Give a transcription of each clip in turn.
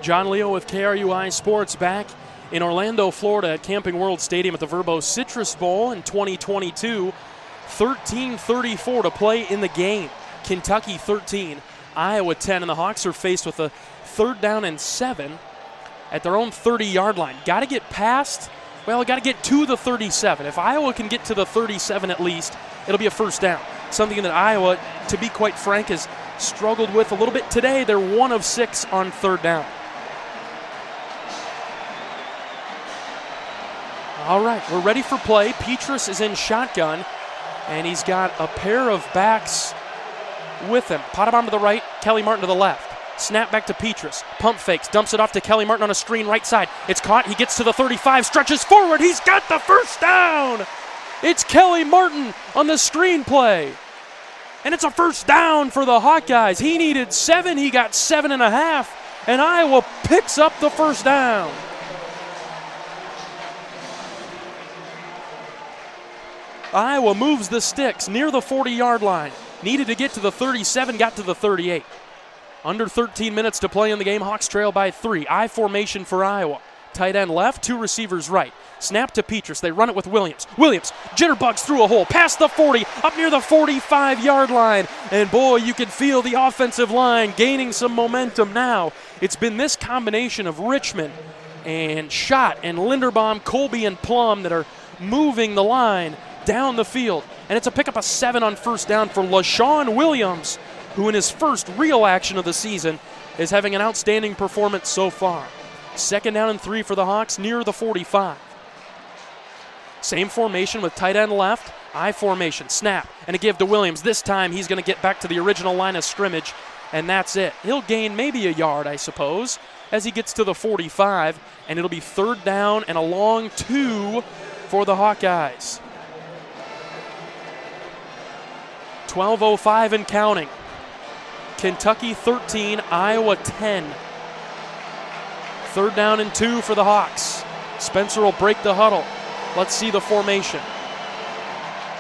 John Leo with KRUI Sports back in Orlando, Florida at Camping World Stadium at the VRBO Citrus Bowl in 2022. 13:34 to play in the game. Kentucky 13, Iowa 10, and the Hawks are faced with a 3rd down and 7 at their own 30-yard line. Got to get past, well, got to get to the 37. If Iowa can get to the 37 at least, it'll be a 1st down. Something that Iowa, to be quite frank, has struggled with a little bit today. They're 1 of 6 on 3rd down. All right, we're ready for play. Petrus is in shotgun, and he's got a pair of backs with him. Pottebaum to the right, Kelly Martin to the left. Snap back to Petrus. Pump fakes, dumps it off to Kelly Martin on a screen right side. It's caught, he gets to the 35, stretches forward, he's got the 1st down! It's Kelly Martin on the screen play. And it's a 1st down for the Hawkeyes. He needed 7, he got 7.5, and Iowa picks up the 1st down. Iowa moves the sticks near the 40-yard line. Needed to get to the 37, got to the 38. Under 13 minutes to play in the game. Hawks trail by 3. I formation for Iowa. Tight end left, 2 receivers right. Snap to Petrus. They run it with Williams. Williams jitterbugs through a hole, past the 40, up near the 45-yard line. And boy, you can feel the offensive line gaining some momentum now. It's been this combination of Richmond and Schott and Linderbaum, Colby and Plum that are moving the line down the field. And it's a pickup of 7 on 1st down for LaShawn Williams, who in his first real action of the season is having an outstanding performance so far. 2nd down and 3 for the Hawks near the 45. Same formation with tight end left, I formation, snap, and a give to Williams. This time he's going to get back to the original line of scrimmage, and that's it. He'll gain maybe a yard, I suppose, as he gets to the 45, and it'll be 3rd down and a long 2 for the Hawkeyes. 12:05 and counting. Kentucky 13, Iowa 10. 3rd down and 2 for the Hawks. Spencer will break the huddle. Let's see the formation.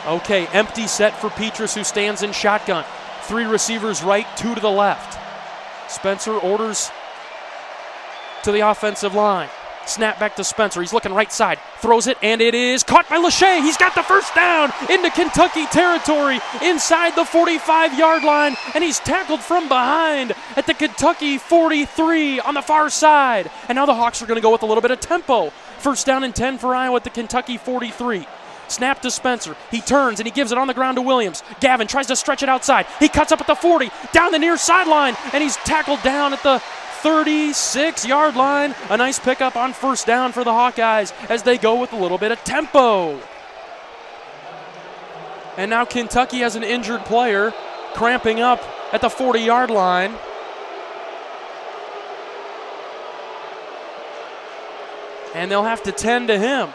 Okay, empty set for Petrus, who stands in shotgun. 3 receivers right, 2 to the left. Spencer orders to the offensive line. Snap back to Spencer. He's looking right side. Throws it, and it is caught by Lachey. He's got the 1st down into Kentucky territory inside the 45-yard line, and he's tackled from behind at the Kentucky 43 on the far side. And now the Hawks are going to go with a little bit of tempo. 1st down and 10 for Iowa at the Kentucky 43. Snap to Spencer. He turns and he gives it on the ground to Williams. Gavin tries to stretch it outside. He cuts up at the 40, down the near sideline, and he's tackled down at the 36-yard line. A nice pickup on 1st down for the Hawkeyes as they go with a little bit of tempo. And now Kentucky has an injured player cramping up at the 40-yard line. And they'll have to tend to him.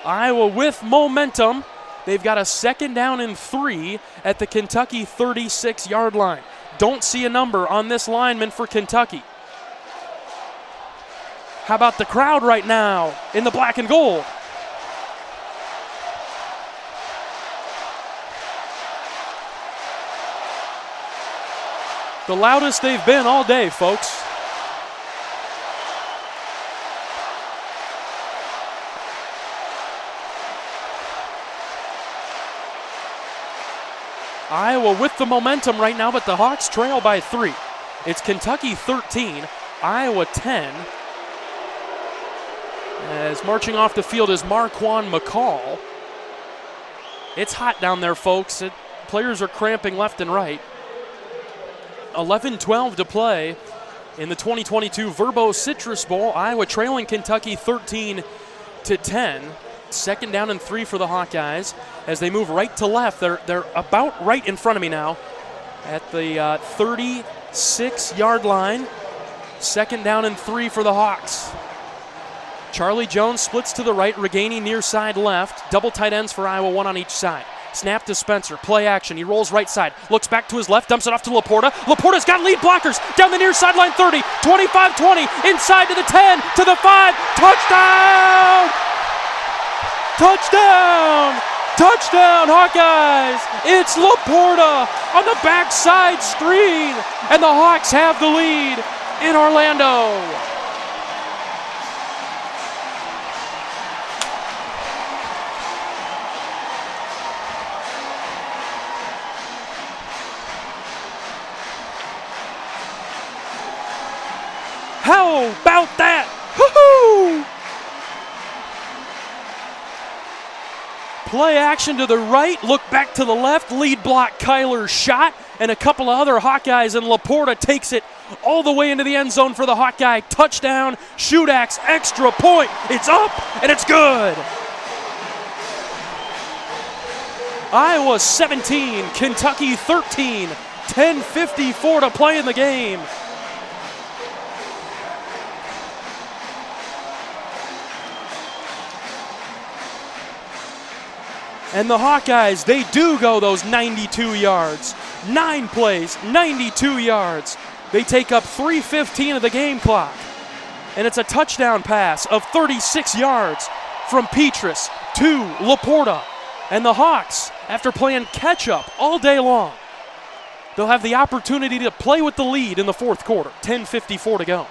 Iowa with momentum. They've got a 2nd down and 3 at the Kentucky 36-yard line. Don't see a number on this lineman for Kentucky. How about the crowd right now in the black and gold? The loudest they've been all day, folks. Iowa with the momentum right now, but the Hawks trail by 3. It's Kentucky 13, Iowa 10. As marching off the field is Marquand McCall. It's hot down there, folks. Players are cramping left and right. 11:12 to play in the 2022 VRBO Citrus Bowl. Iowa trailing Kentucky 13-10. 2nd down and 3 for the Hawkeyes as they move right to left. They're about right in front of me now at the 36-yard line. 2nd down and 3 for the Hawks. Charlie Jones splits to the right, regaining near side left. Double tight ends for Iowa, 1 on each side. Snap to Spencer, play action. He rolls right side, looks back to his left, dumps it off to Laporta. Laporta's got lead blockers down the near sideline 30, 25-20, inside to the 10, to the 5, touchdown! Touchdown! Touchdown, Hawkeyes! It's Laporta on the backside screen, and the Hawks have the lead in Orlando. How about that? Woo-hoo! Play action to the right, look back to the left, lead block Kyler's shot, and a couple of other Hawkeyes, and Laporta takes it all the way into the end zone for the Hawkeye touchdown. Shudax extra point. It's up, and it's good. Iowa 17, Kentucky 13, 10:54 to play in the game. And the Hawkeyes, they do go those 92 yards. 9 plays, 92 yards. They take up 3:15 of the game clock. And it's a touchdown pass of 36 yards from Petrus to Laporta. And the Hawks, after playing catch-up all day long, they'll have the opportunity to play with the lead in the fourth quarter. 10:54 to go.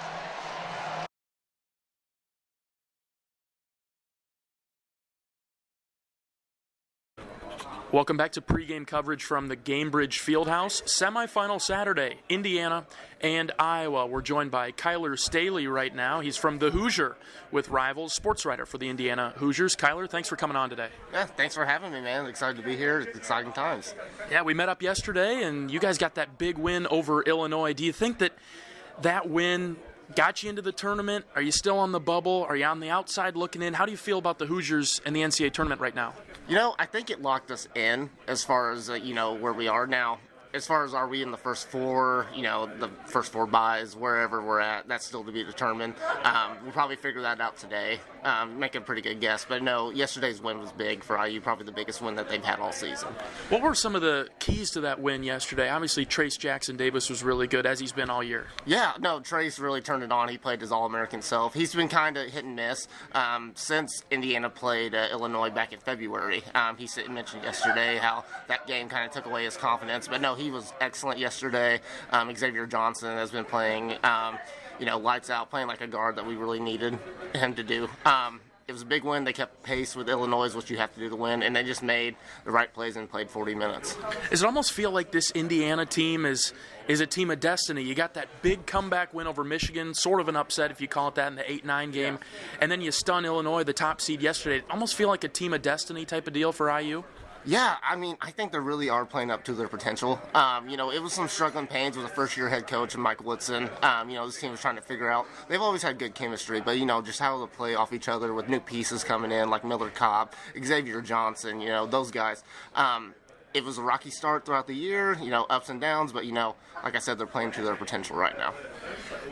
Welcome back to pregame coverage from the Gamebridge Fieldhouse. Semifinal Saturday, Indiana and Iowa. We're joined by Kyler Staley right now. He's from the Hoosier with Rivals, sports writer for the Indiana Hoosiers. Kyler, thanks for coming on today. Yeah, thanks for having me, man. Excited to be here. It's exciting times. Yeah, we met up yesterday, and you guys got that big win over Illinois. Do you think that win got you into the tournament? Are you still on the bubble? Are you on the outside looking in? How do you feel about the Hoosiers and the NCAA tournament right now? I think it locked us in as far as, where we are now. As far as are we in the first four, the first four buys, wherever we're at, that's still to be determined. We'll probably figure that out today. Make a pretty good guess. But no, yesterday's win was big for IU, probably the biggest win that they've had all season. What were some of the keys to that win yesterday? Obviously, Trace Jackson-Davis was really good, as he's been all year. Yeah, no, Trace really turned it on. He played his All-American self. He's been kind of hit and miss since Indiana played Illinois back in February. He mentioned yesterday how that game kind of took away his confidence. But no, he was excellent yesterday. Xavier Johnson has been playing, lights out, playing like a guard that we really needed him to do. It was a big win. They kept pace with Illinois, what you have to do to win, and they just made the right plays and played 40 minutes. Does it almost feel like this Indiana team is a team of destiny? You got that big comeback win over Michigan, sort of an upset if you call it that, in the 8-9 game, yeah. And then you stun Illinois, the top seed yesterday. It almost feel like a team of destiny type of deal for IU? Yeah, I think they really are playing up to their potential. It was some struggling pains with a first-year head coach and Mike Woodson. This team was trying to figure out. They've always had good chemistry, but, just how to play off each other with new pieces coming in, like Miller Cobb, Xavier Johnson, those guys. It was a rocky start throughout the year, ups and downs, but, like I said, they're playing to their potential right now.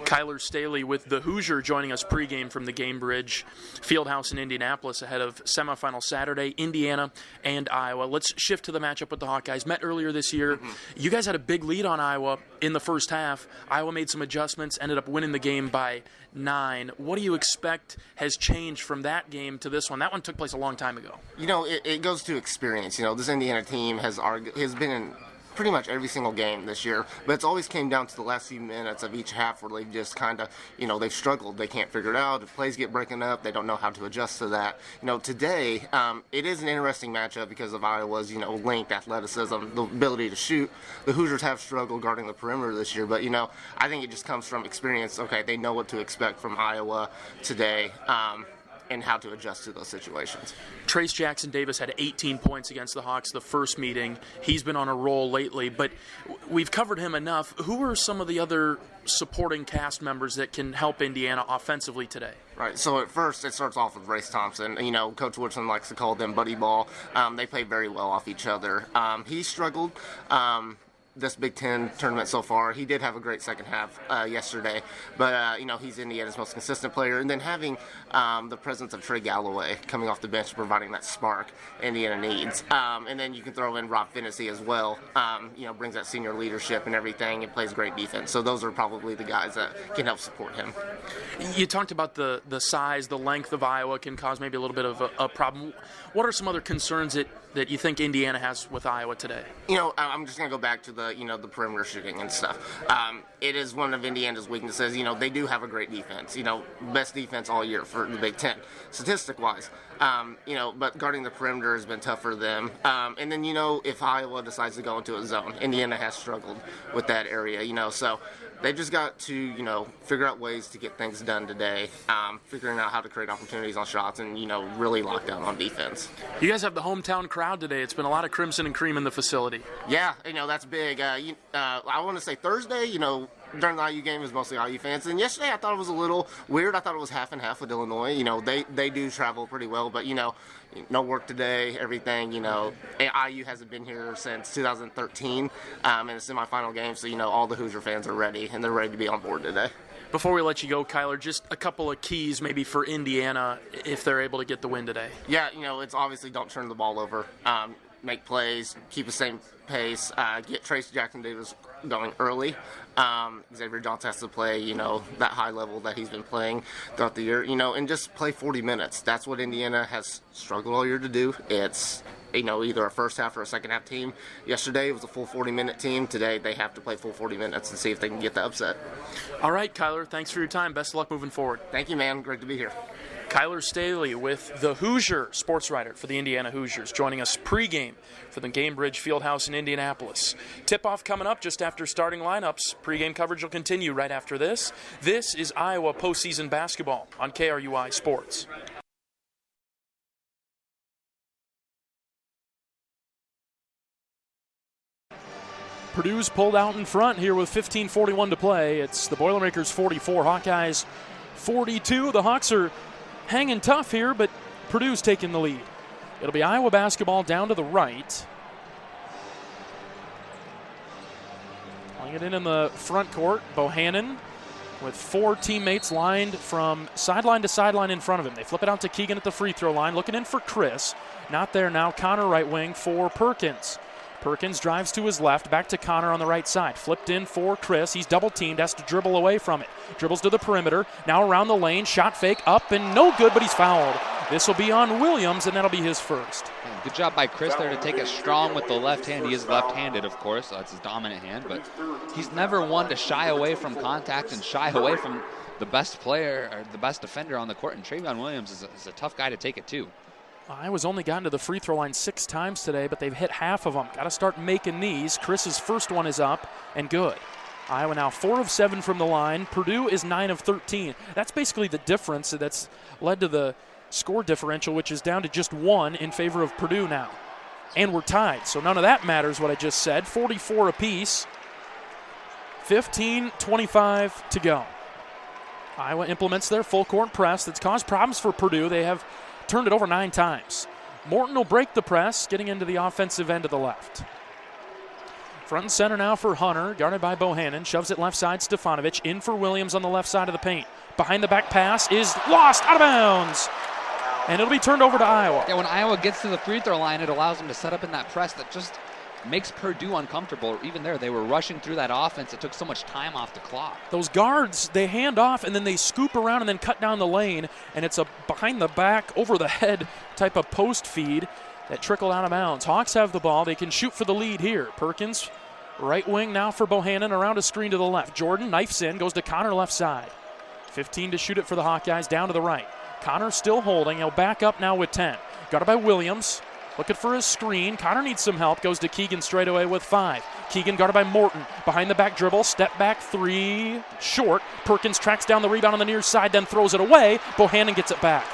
Kyler Staley with the Hoosier joining us pregame from the Gamebridge Fieldhouse in Indianapolis ahead of semifinal Saturday, Indiana and Iowa. Let's shift to the matchup with the Hawkeyes. Met earlier this year. Mm-hmm. You guys had a big lead on Iowa in the first half. Iowa made some adjustments, ended up winning the game by 9. What do you expect has changed from that game to this one? That one took place a long time ago. It goes to experience. This Indiana team has been in pretty much every single game this year, but it's always came down to the last few minutes of each half where they've just kind of, they've struggled. They can't figure it out. If plays get broken up, they don't know how to adjust to that. Today, it is an interesting matchup because of Iowa's, length, athleticism, the ability to shoot. The Hoosiers have struggled guarding the perimeter this year, but, I think it just comes from experience. Okay, they know what to expect from Iowa today. And how to adjust to those situations. Trace Jackson-Davis had 18 points against the Hawks the first meeting. He's been on a roll lately, but we've covered him enough. Who are some of the other supporting cast members that can help Indiana offensively today? Right, so at first it starts off with Race Thompson. Coach Woodson likes to call them buddy ball. They play very well off each other. He struggled this Big Ten tournament so far. He did have a great second half yesterday, but he's Indiana's most consistent player. And then having the presence of Trey Galloway coming off the bench, providing that spark Indiana needs. And then you can throw in Rob Finney as well. Brings that senior leadership and everything, and plays great defense. So those are probably the guys that can help support him. You talked about the size, the length of Iowa can cause maybe a little bit of a problem. What are some other concerns that you think Indiana has with Iowa today? I'm just going to go back to the perimeter shooting and stuff. It is one of Indiana's weaknesses. They do have a great defense. Best defense all year for the Big Ten, statistic-wise. But guarding the perimeter has been tough for them. And then, if Iowa decides to go into a zone, Indiana has struggled with that area, so they've just got to, figure out ways to get things done today, figuring out how to create opportunities on shots and, really lock down on defense. You guys have the hometown crowd today. It's been a lot of crimson and cream in the facility. Yeah, that's big. I want to say Thursday, during the IU game, it was mostly IU fans. And yesterday, I thought it was a little weird. I thought it was half and half with Illinois. They do travel pretty well, but, no work today, everything, IU hasn't been here since 2013 in the semifinal game, so, all the Hoosier fans are ready, and they're ready to be on board today. Before we let you go, Kyler, just a couple of keys maybe for Indiana if they're able to get the win today. Yeah, it's obviously don't turn the ball over. Make plays, keep the same pace, get Trace Jackson-Davis going early. Xavier Johnson has to play, that high level that he's been playing throughout the year, and just play 40 minutes. That's what Indiana has struggled all year to do. It's, either a first half or a second half team. Yesterday it was a full 40-minute team. Today they have to play full 40 minutes and see if they can get the upset. All right, Kyler, thanks for your time. Best of luck moving forward. Thank you, man. Great to be here. Kyler Staley with the Hoosier sports writer for the Indiana Hoosiers, joining us pregame for the Gamebridge Fieldhouse in Indianapolis. Tip-off coming up just after starting lineups. Pregame coverage will continue right after this. This is Iowa postseason basketball on KRUI Sports. Purdue's pulled out in front here with 15:41 to play. It's the Boilermakers 44, Hawkeyes 42. The Hawks are hanging tough here, but Purdue's taking the lead. It'll be Iowa basketball down to the right. Playing it in the front court, Bohannon with four teammates lined from sideline to sideline in front of him. They flip it out to Keegan at the free throw line, looking in for Chris. Not there now. Connor right wing for Perkins. Perkins drives to his left, back to Connor on the right side. Flipped in for Chris. He's double-teamed, has to dribble away from it. Dribbles to the perimeter, now around the lane, shot fake, up and no good, but he's fouled. This will be on Williams, and that'll be his first. Good job by Chris there to take it strong with the left hand. He is left-handed, of course, so that's his dominant hand, but he's never one to shy away from contact and shy away from the best player or the best defender on the court, and Travion Williams is a tough guy to take it to. Iowa's only gotten to the free throw line 6 times today, but they've hit half of them. Got to start making these. Chris's first one is up and good. Iowa now 4 of 7 from the line. Purdue is 9 of 13. That's basically the difference that's led to the score differential, which is down to just 1 in favor of Purdue now. And we're tied, so none of that matters what I just said. 44 apiece. 15:25 to go. Iowa implements their full court press that's caused problems for Purdue. They have turned it over 9 times. Morton will break the press, getting into the offensive end to the left. Front and center now for Hunter, guarded by Bohannon. Shoves it left side, Stefanovic. In for Williams on the left side of the paint. Behind the back pass is lost, out of bounds. And it'll be turned over to Iowa. Yeah, when Iowa gets to the free throw line, it allows them to set up in that press that just makes Purdue uncomfortable. Even there, they were rushing through that offense. It took so much time off the clock. Those guards, they hand off and then they scoop around and then cut down the lane, and it's a behind the back, over the head type of post feed that trickled out of bounds. Hawks have the ball. They can shoot for the lead here. Perkins, right wing now for Bohannon, around a screen to the left. Jordan knifes in, goes to Connor left side. 15 to shoot it for the Hawkeyes, down to the right. Connor still holding. He'll back up now with 10. Got it by Williams. Looking for his screen. Connor needs some help. Goes to Keegan straight away with 5. Keegan guarded by Morton. Behind the back dribble. Step back 3. Short. Perkins tracks down the rebound on the near side, then throws it away. Bohannon gets it back.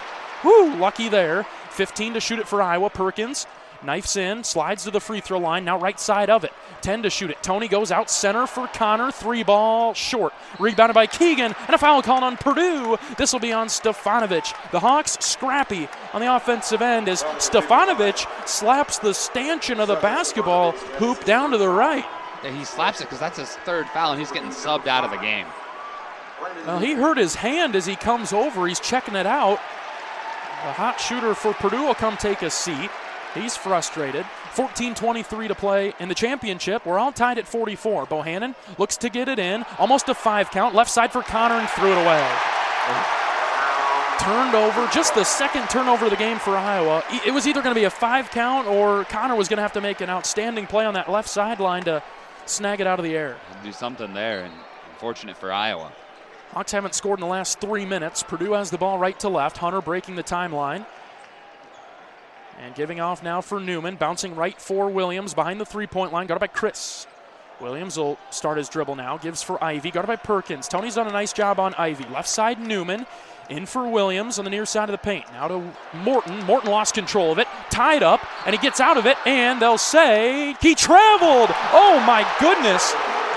Woo, lucky there. 15 to shoot it for Iowa. Perkins knifes in, slides to the free throw line, now right side of it. 10 to shoot it. Tony goes out center for Connor. 3 ball short. Rebounded by Keegan, and a foul called on Purdue. This will be on Stefanovic. The Hawks scrappy on the offensive end as Stefanovic slaps the stanchion of the basketball hoop down to the right. He slaps it because that's his 3rd foul, and he's getting subbed out of the game. Well, he hurt his hand as he comes over. He's checking it out. The hot shooter for Purdue will come take a seat. He's frustrated. 14:23 to play in the championship. We're all tied at 44. Bohannon looks to get it in. Almost a 5 count. Left side for Connor and threw it away. Turned over. Just the 2nd turnover of the game for Iowa. It was either going to be a 5 count or Connor was going to have to make an outstanding play on that left sideline to snag it out of the air. Do something there, and unfortunate for Iowa. Hawks haven't scored in the last 3 minutes. Purdue has the ball right to left. Hunter breaking the timeline. And giving off now for Newman. Bouncing right for Williams behind the 3-point line. Guarded by Chris. Williams will start his dribble now. Gives for Ivy. Guarded by Perkins. Tony's done a nice job on Ivy. Left side Newman. In for Williams on the near side of the paint. Now to Morton. Morton lost control of it. Tied up. And he gets out of it. And they'll say he traveled. Oh my goodness.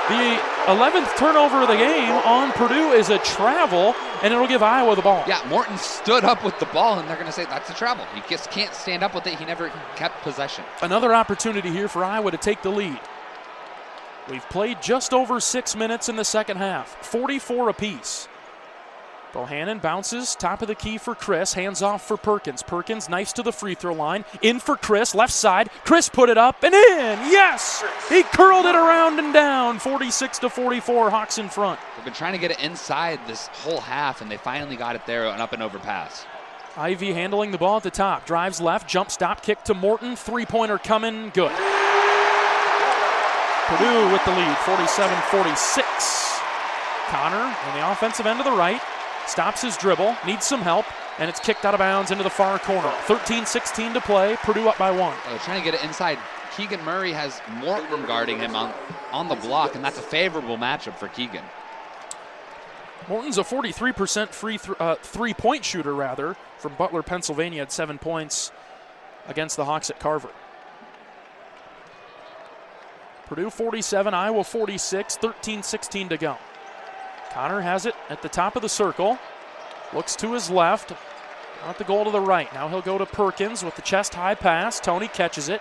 The 11th turnover of the game on Purdue is a travel, and it'll give Iowa the ball. Yeah, Morton stood up with the ball, and they're going to say that's a travel. He just can't stand up with it. He never kept possession. Another opportunity here for Iowa to take the lead. We've played just over 6 minutes in the second half, 44 apiece. Bohannon bounces, top of the key for Chris, hands off for Perkins. Perkins knifes to the free throw line, in for Chris, left side. Chris put it up and in, yes! He curled it around and down, 46-44, Hawks in front. They've been trying to get it inside this whole half, and they finally got it there, an up and over pass. Ivy handling the ball at the top, drives left, jump stop, kick to Morton, 3-pointer coming, good. Purdue with the lead, 47-46. Connor on the offensive end of the right. Stops his dribble, needs some help, and it's kicked out of bounds into the far corner. 13-16 to play, Purdue up by 1. They're trying to get it inside. Keegan Murray has Morton guarding him on the block, and that's a favorable matchup for Keegan. Morton's a 43% three-point shooter, from Butler, Pennsylvania, at 7 points against the Hawks at Carver. Purdue 47, Iowa 46, 13-16 to go. Connor has it at the top of the circle. Looks to his left. Not the goal to the right. Now he'll go to Perkins with the chest high pass. Tony catches it.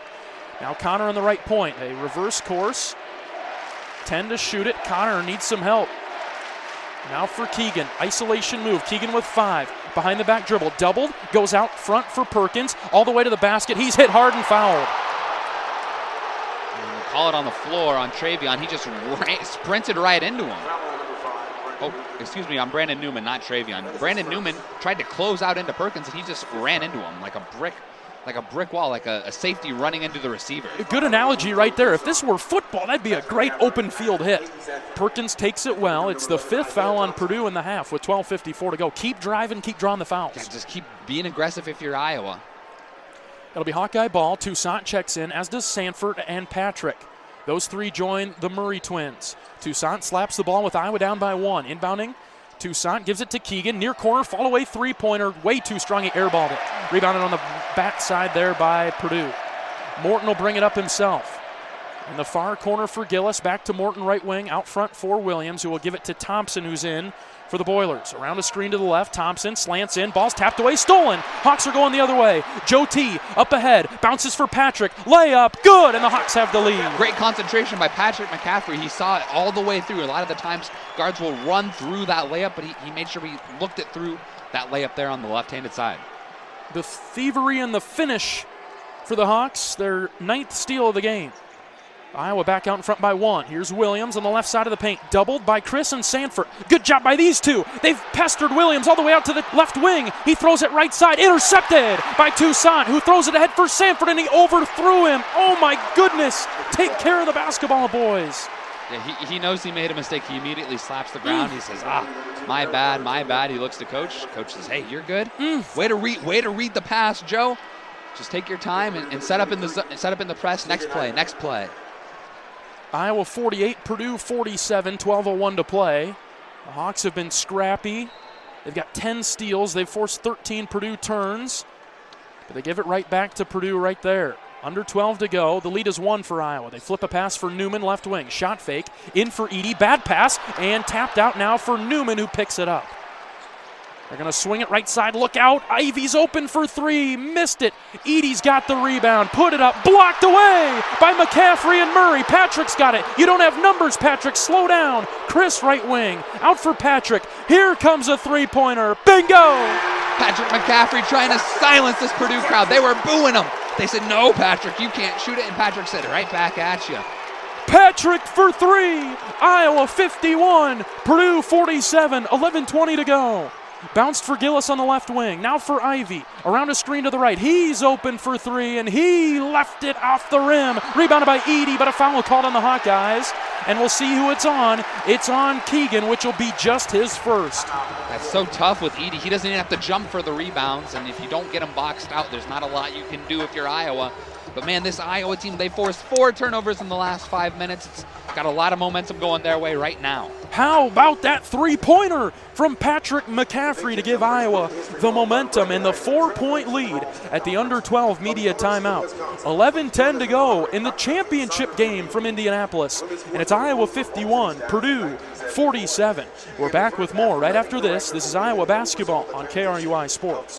Now Connor on the right point. A reverse course. 10 to shoot it. Connor needs some help. Now for Keegan. Isolation move. Keegan with 5. Behind the back dribble. Doubled. Goes out front for Perkins. All the way to the basket. He's hit hard and fouled. And call it on the floor on Travion. He just sprinted right into him. Oh, excuse me, I'm Brandon Newman, not Travion. Brandon Newman tried to close out into Perkins, and he just ran into him like a brick wall, like a safety running into the receiver. A good analogy right there. If this were football, that'd be a great open field hit. Perkins takes it well. It's the 5th foul on Purdue in the half with 12:54 to go. Keep driving, keep drawing the fouls. Yeah, just keep being aggressive if you're Iowa. It'll be Hawkeye ball. Toussaint checks in, as does Sanford and Patrick. Those 3 join the Murray twins. Toussaint slaps the ball with Iowa down by 1. Inbounding, Toussaint gives it to Keegan. Near corner, fall away 3-pointer. Way too strong, he airballed it. Rebounded on the backside there by Purdue. Morton will bring it up himself. In the far corner for Gillis. Back to Morton, right wing. Out front for Williams, who will give it to Thompson, who's in for the Boilers. Around a screen to the left. Thompson slants in. Ball's tapped away. Stolen. Hawks are going the other way. Joe T. up ahead. Bounces for Patrick. Layup. Good. And the Hawks have the lead. Great concentration by Patrick McCaffrey. He saw it all the way through. A lot of the times guards will run through that layup, but he made sure he looked it through that layup there on the left-handed side. The thievery and the finish for the Hawks. Their 9th steal of the game. Iowa back out in front by 1. Here's Williams on the left side of the paint. Doubled by Chris and Sanford. Good job by these two. They've pestered Williams all the way out to the left wing. He throws it right side. Intercepted by Toussaint, who throws it ahead for Sanford, and he overthrew him. Oh, my goodness. Take care of the basketball, boys. Yeah, he knows he made a mistake. He immediately slaps the ground. He says, my bad. He looks to Coach. Coach says, hey, you're good. Way to read the pass, Joe. Just take your time and set up in the press. Next play. Iowa 48, Purdue 47, 12:01 to play. The Hawks have been scrappy. They've got 10 steals. They've forced 13 Purdue turns. But they give it right back to Purdue right there. Under 12 to go. The lead is 1 for Iowa. They flip a pass for Newman, left wing. Shot fake. In for Edey. Bad pass. And tapped out now for Newman, who picks it up. They're going to swing it right side. Look out. Ivy's open for three. Missed it. Edie's got the rebound. Put it up. Blocked away by McCaffrey and Murray. Patrick's got it. You don't have numbers, Patrick. Slow down. Chris, right wing. Out for Patrick. Here comes a three-pointer. Bingo! Patrick McCaffrey trying to silence this Purdue crowd. They were booing him. They said, no, Patrick, you can't shoot it. And Patrick said, right back at you. Patrick for three. Iowa 51. Purdue 47. 11:20 to go. Bounced for Gillis on the left wing. Now for Ivy. Around a screen to the right. He's open for three, and he left it off the rim. Rebounded by Edie, but a foul called on the Hawkeyes. And we'll see who it's on. It's on Keegan, which will be just his first. That's so tough with Edie. He doesn't even have to jump for the rebounds, and if you don't get him boxed out, there's not a lot you can do if you're Iowa. But, man, this Iowa team, they forced 4 turnovers in the last 5 minutes. It's got a lot of momentum going their way right now. How about that three-pointer from Patrick McCaffrey to give Iowa the momentum and the 4-point lead at the under-12 media timeout. 11:10 to go in the championship game from Indianapolis. And it's Iowa 51, Purdue 47. We're back with more right after this. This is Iowa basketball on KRUI Sports.